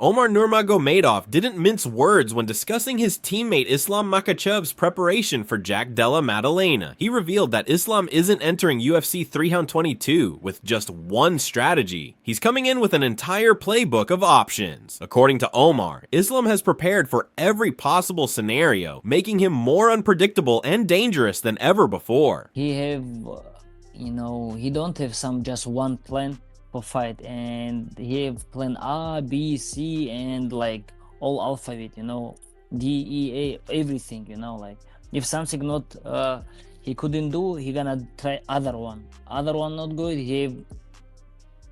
Umar Nurmagomedov didn't mince words when discussing his teammate Islam Makhachev's preparation for Jack Della Maddalena. He revealed that Islam isn't entering UFC 322 with just one strategy. He's coming in with an entire playbook of options. According to Omar, Islam has prepared for every possible scenario, making him more unpredictable and dangerous than ever before. He have, he don't have just one plan for fight, and he have plan A, B, C, and like all alphabet, D, E, A, everything, like if something not he couldn't do, he gonna try other one not good, he have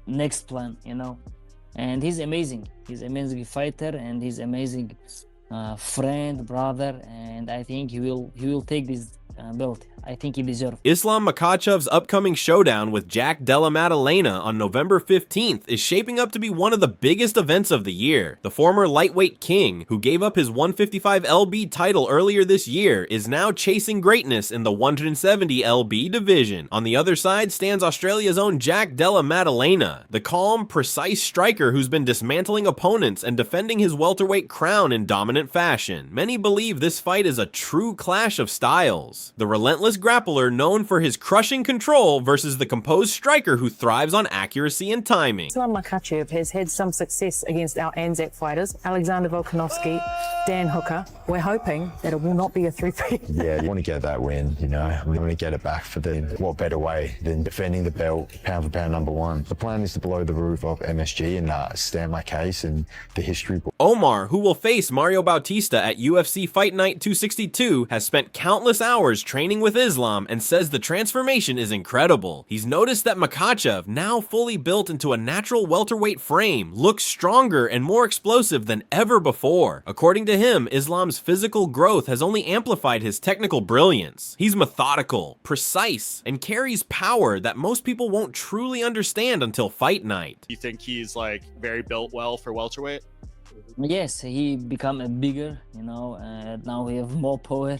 next plan, and he's amazing fighter, and he's amazing friend, brother, and I think he will take this belt. I think he deserves. Islam Makhachev's upcoming showdown with Jack Della Maddalena on November 15th is shaping up to be one of the biggest events of the year. The former lightweight king, who gave up his 155 lb title earlier this year, is now chasing greatness in the 170 lb division. On the other side stands Australia's own Jack Della Maddalena, the calm, precise striker who's been dismantling opponents and defending his welterweight crown in dominant fashion. Many believe this fight is a true clash of styles. The relentless grappler known for his crushing control versus the composed striker who thrives on accuracy and timing. Islam Makhachev has had some success against our Anzac fighters, Alexander Volkanovski, Dan Hooker. We're hoping that it will not be a three-peat. Yeah, you want to get that win, We want to get it back for the what better way than defending the belt, pound for pound #1. The plan is to blow the roof off MSG and stand my case in the history book. Omar, who will face Mario Bautista at UFC Fight Night 262, has spent countless hours training with Islam and says the transformation is incredible. He's noticed that Makhachev, now fully built into a natural welterweight frame, looks stronger and more explosive than ever before. According to him, Islam's physical growth has only amplified his technical brilliance. He's methodical, precise, and carries power that most people won't truly understand until fight night. You think he's like very built well for welterweight? Yes, he become a bigger, now he have more power.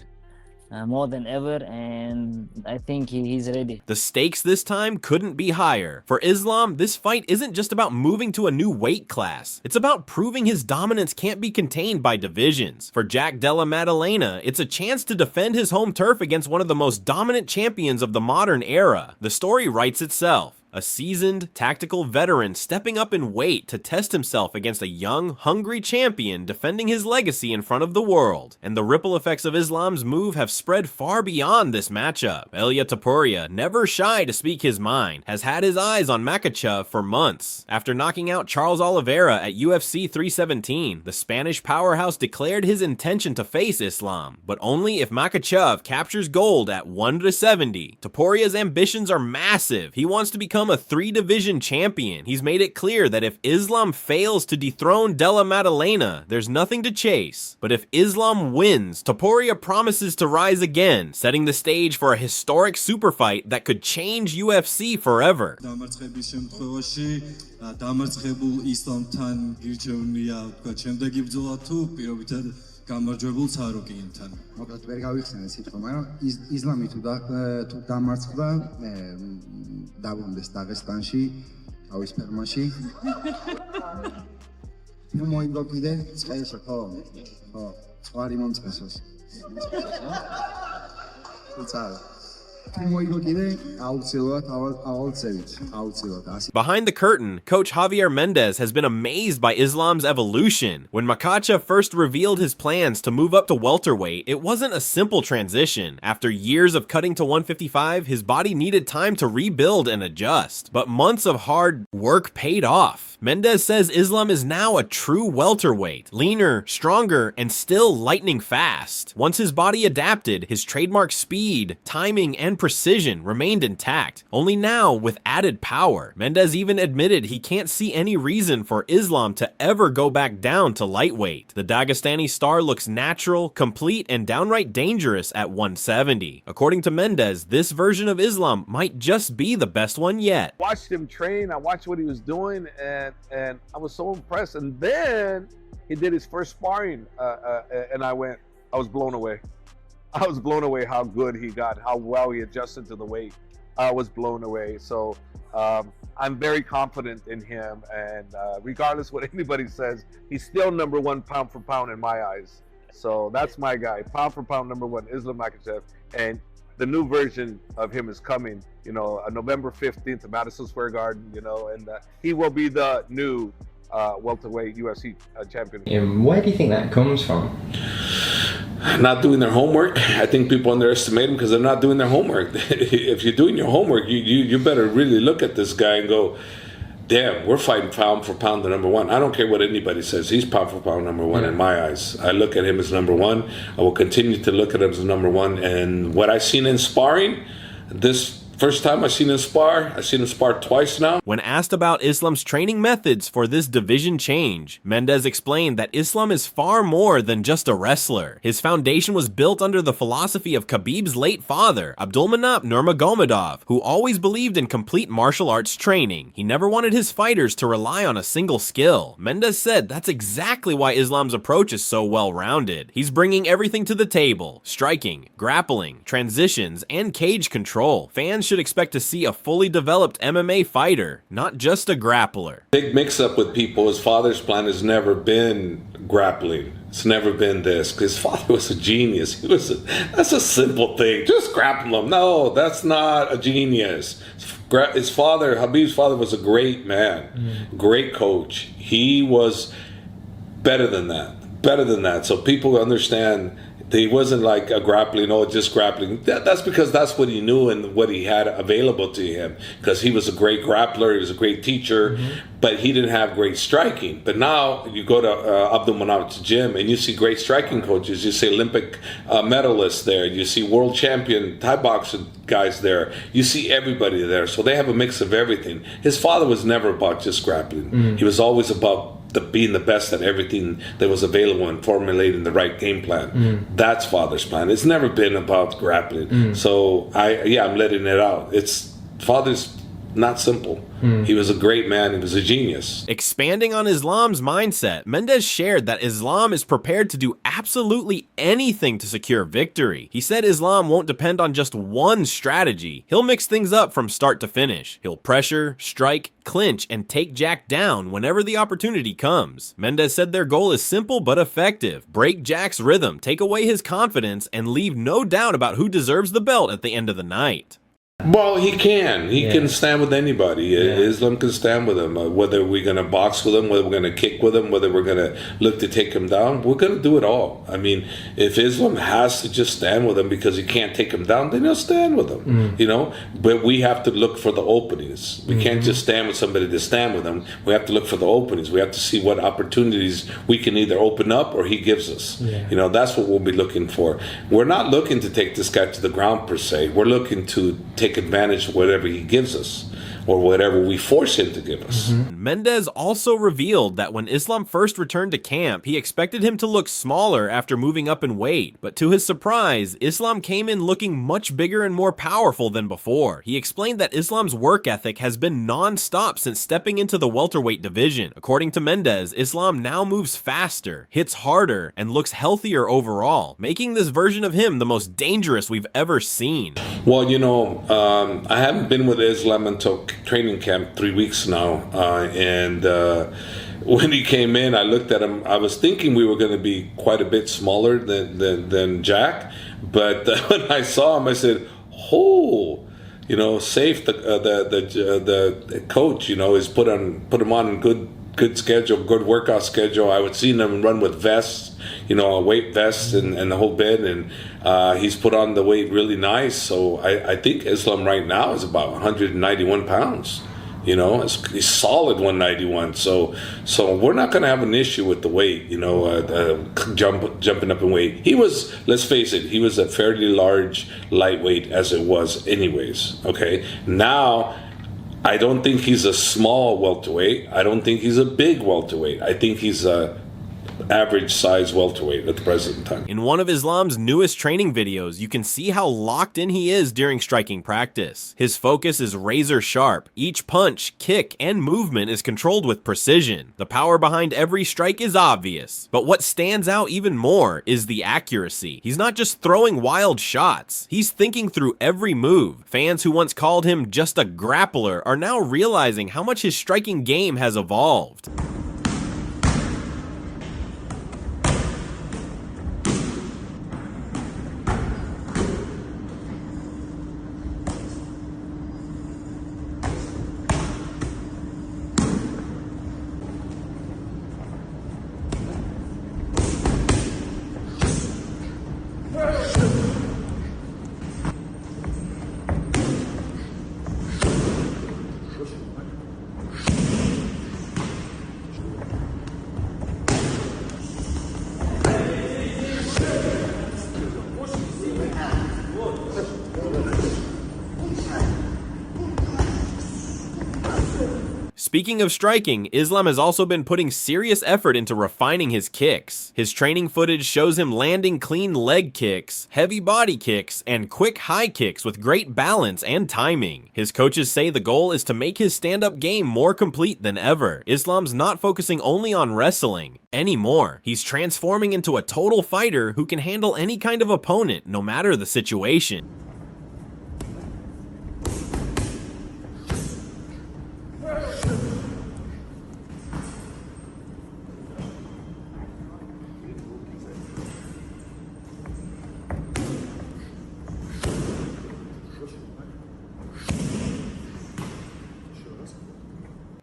More than ever, and I think he's ready. The stakes this time couldn't be higher. For Islam, this fight isn't just about moving to a new weight class. It's about proving his dominance can't be contained by divisions. For Jack Della Maddalena, it's a chance to defend his home turf against one of the most dominant champions of the modern era. The story writes itself. A seasoned, tactical veteran stepping up in weight to test himself against a young, hungry champion defending his legacy in front of the world. And the ripple effects of Islam's move have spread far beyond this matchup. Ilia Topuria, never shy to speak his mind, has had his eyes on Makhachev for months. After knocking out Charles Oliveira at UFC 317, the Spanish powerhouse declared his intention to face Islam, but only if Makhachev captures gold at 170. Topuria's ambitions are massive. He wants to become a 3-division champion. He's made it clear that if Islam fails to dethrone Della Maddalena, there's nothing to chase. But if Islam wins, Topuria promises to rise again, setting the stage for a historic super fight that could change UFC forever. გამარჯვებულს არ უკინებთან. მოკლედ ვერ გავიხსენე სიტყვა, მაგრამ ისლამი თუ დამარცხდა, დაბრუნდეს დაღესტანში, თავის ფერმაში. ნუ მოიგო კიდე წყალსა, ხო? ხო, წყალი მომწყესოს. ცოტა. Behind the curtain, Coach Javier Mendez has been amazed by Islam's evolution. When Makhachev first revealed his plans to move up to welterweight, it wasn't a simple transition. After years of cutting to 155, his body needed time to rebuild and adjust. But months of hard work paid off. Mendez says Islam is now a true welterweight, leaner, stronger, and still lightning fast. Once his body adapted, his trademark speed, timing, and precision remained intact, only now with added power. Mendez even admitted he can't see any reason for Islam to ever go back down to lightweight. The Dagestani star looks natural, complete, and downright dangerous at 170. According to Mendez, this version of Islam might just be the best one yet. I watched him train, I watched what he was doing, and I was so impressed. And then he did his first sparring, and I was blown away. I was blown away how good he got, how well he adjusted to the weight. I was blown away. So I'm very confident in him, and regardless what anybody says, he's still number one pound for pound in my eyes. So that's my guy, pound for pound number one, Islam Makhachev. And the new version of him is coming, you know, November 15th at Madison Square Garden, you know, and he will be the new welterweight UFC champion. And where do you think that comes from? Not doing their homework. I think people underestimate them because they're not doing their homework. If you're doing your homework, you better really look at this guy and go, damn, we're fighting pound for pound the number one. I don't care what anybody says. He's pound for pound number one in my eyes. I look at him as number one. I will continue to look at him as number one. And what I've seen in sparring, this first time I've seen him spar twice now. When asked about Islam's training methods for this division change, Mendes explained that Islam is far more than just a wrestler. His foundation was built under the philosophy of Khabib's late father, Umar Nurmagomedov, who always believed in complete martial arts training. He never wanted his fighters to rely on a single skill. Mendes said that's exactly why Islam's approach is so well-rounded. He's bringing everything to the table: striking, grappling, transitions, and cage control. Fans should expect to see a fully developed MMA fighter, not just a grappler. Big mix-up with people. His father's plan has never been grappling. It's never been this. His father was a genius. That's a simple thing. Just grapple him. No, that's not a genius. His father, Khabib's father, was a great man, great coach. He was better than that. Better than that. So people understand. He wasn't like a grappling, just grappling. That's because that's what he knew and what he had available to him. Because he was a great grappler, he was a great teacher, but he didn't have great striking. But now you go to Abdulmanap's gym and you see great striking coaches. You see Olympic medalists there. You see world champion Thai boxing guys there. You see everybody there. So they have a mix of everything. His father was never about just grappling. He was always about being the best at everything that was available and formulating the right game plan. That's father's plan. It's never been about grappling. So I'm letting it out. Father's not simple. He was a great man. He was a genius. Expanding on Islam's mindset, Mendes shared that Islam is prepared to do absolutely anything to secure victory. He said Islam won't depend on just one strategy. He'll mix things up from start to finish. He'll pressure, strike, clinch, and take Jack down whenever the opportunity comes. Mendes said their goal is simple but effective: break Jack's rhythm, take away his confidence, and leave no doubt about who deserves the belt at the end of the night. Well, he can. He can stand with anybody. Islam can stand with him. Whether we're going to box with him, whether we're going to kick with him, whether we're going to look to take him down, we're going to do it all. I mean, if Islam has to just stand with him because he can't take him down, then he'll stand with him, you know? But we have to look for the openings. We can't just stand with somebody to stand with him. We have to look for the openings. We have to see what opportunities we can either open up or he gives us. You know, that's what we'll be looking for. We're not looking to take this guy to the ground per se. We're looking to take advantage of whatever he gives us or whatever we force him to give us. Mendes also revealed that when Islam first returned to camp, he expected him to look smaller after moving up in weight, but to his surprise, Islam came in looking much bigger and more powerful than before. He explained that Islam's work ethic has been non-stop since stepping into the welterweight division. According to Mendes, Islam now moves faster, hits harder, and looks healthier overall, making this version of him the most dangerous we've ever seen. Well, you know, I haven't been with Islam until training camp 3 weeks now, and when he came in, I looked at him. I was thinking we were going to be quite a bit smaller than Jack, but when I saw him, I said, "Oh, you know, Safe, the coach, you know, is put him on good schedule, good workout schedule. I would see him run with vests, you know, a weight vest and the whole bit, and he's put on the weight really nice. So I think Islam right now is about 191 pounds. You know, he's solid 191. So we're not going to have an issue with the weight, you know, jumping up in weight. He was, let's face it, he was a fairly large lightweight as it was anyways, okay? Now, I don't think he's a small welterweight. I don't think he's a big welterweight. I think he's a average size welterweight at the present time. In one of Islam's newest training videos, you can see how locked in he is during striking practice. His focus is razor sharp. Each punch, kick, and movement is controlled with precision. The power behind every strike is obvious. But what stands out even more is the accuracy. He's not just throwing wild shots. He's thinking through every move. Fans who once called him just a grappler are now realizing how much his striking game has evolved. Speaking of striking, Islam has also been putting serious effort into refining his kicks. His training footage shows him landing clean leg kicks, heavy body kicks, and quick high kicks with great balance and timing. His coaches say the goal is to make his stand-up game more complete than ever. Islam's not focusing only on wrestling anymore. He's transforming into a total fighter who can handle any kind of opponent, no matter the situation.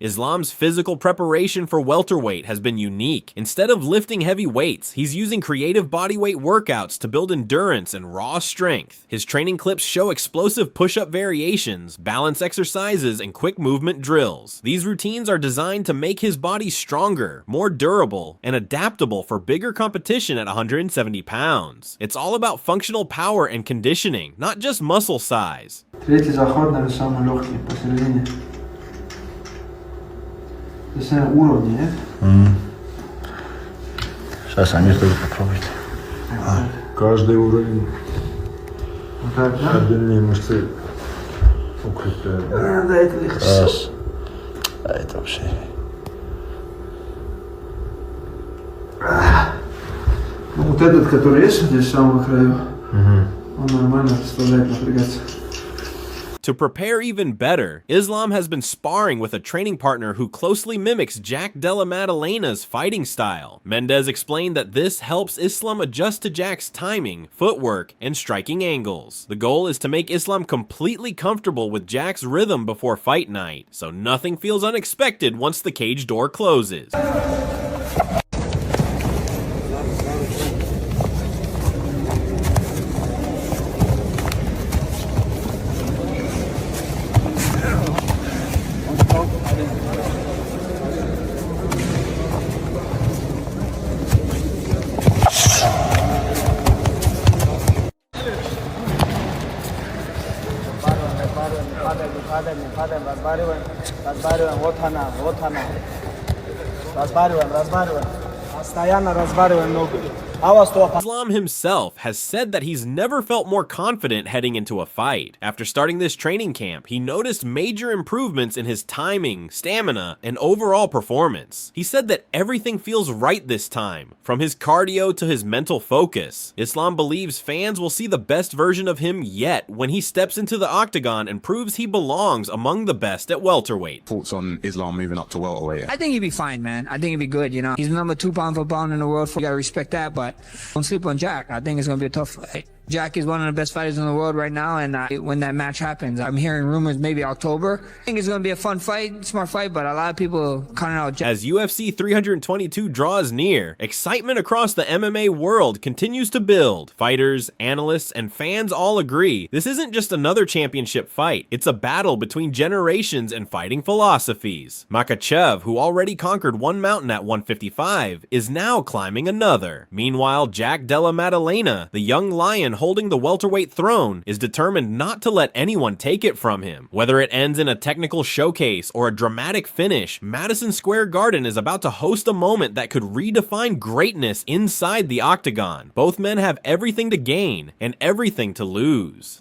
Islam's physical preparation for welterweight has been unique. Instead of lifting heavy weights, he's using creative bodyweight workouts to build endurance and raw strength. His training clips show explosive push-up variations, balance exercises, and quick movement drills. These routines are designed to make his body stronger, more durable, and adaptable for bigger competition at 170 pounds. It's all about functional power and conditioning, not just muscle size. Третий заход на самом легкий, посередине. Это на уровне, нет? Сейчас они тоже попробуют. Каждый уровень. Вот так, да? Отдельные мышцы укрепляют. Да, это легко. Раз. А это вообще. Ну, вот этот, который есть здесь в самом краю, он нормально заставляет напрягаться. To prepare even better, Islam has been sparring with a training partner who closely mimics Jack Della Madalena's fighting style. Mendez explained that this helps Islam adjust to Jack's timing, footwork, and striking angles. The goal is to make Islam completely comfortable with Jack's rhythm before fight night, so nothing feels unexpected once the cage door closes. Islam himself has said that he's never felt more confident heading into a fight. After starting this training camp, he noticed major improvements in his timing, stamina, and overall performance. He said that everything feels right this time, from his cardio to his mental focus. Islam believes fans will see the best version of him yet when he steps into the octagon and proves he belongs among the best at welterweight. Thoughts on Islam moving up to welterweight? I think he'd be fine, man. I think he'd be good, you know. He's number 2 pound for pound in the world. You gotta respect that, but don't sleep on Jack. I think it's gonna be a tough fight. Jack is one of the best fighters in the world right now, and when that match happens, I'm hearing rumors maybe October. I think it's going to be a fun fight, smart fight, but a lot of people counting out Jack. As UFC 322 draws near, excitement across the MMA world continues to build. Fighters, analysts, and fans all agree this isn't just another championship fight. It's a battle between generations and fighting philosophies. Makhachev, who already conquered one mountain at 155, is now climbing another. Meanwhile, Jack Della Maddalena, the young lion holding the welterweight throne, is determined not to let anyone take it from him. Whether it ends in a technical showcase or a dramatic finish, Madison Square Garden is about to host a moment that could redefine greatness inside the Octagon. Both men have everything to gain and everything to lose.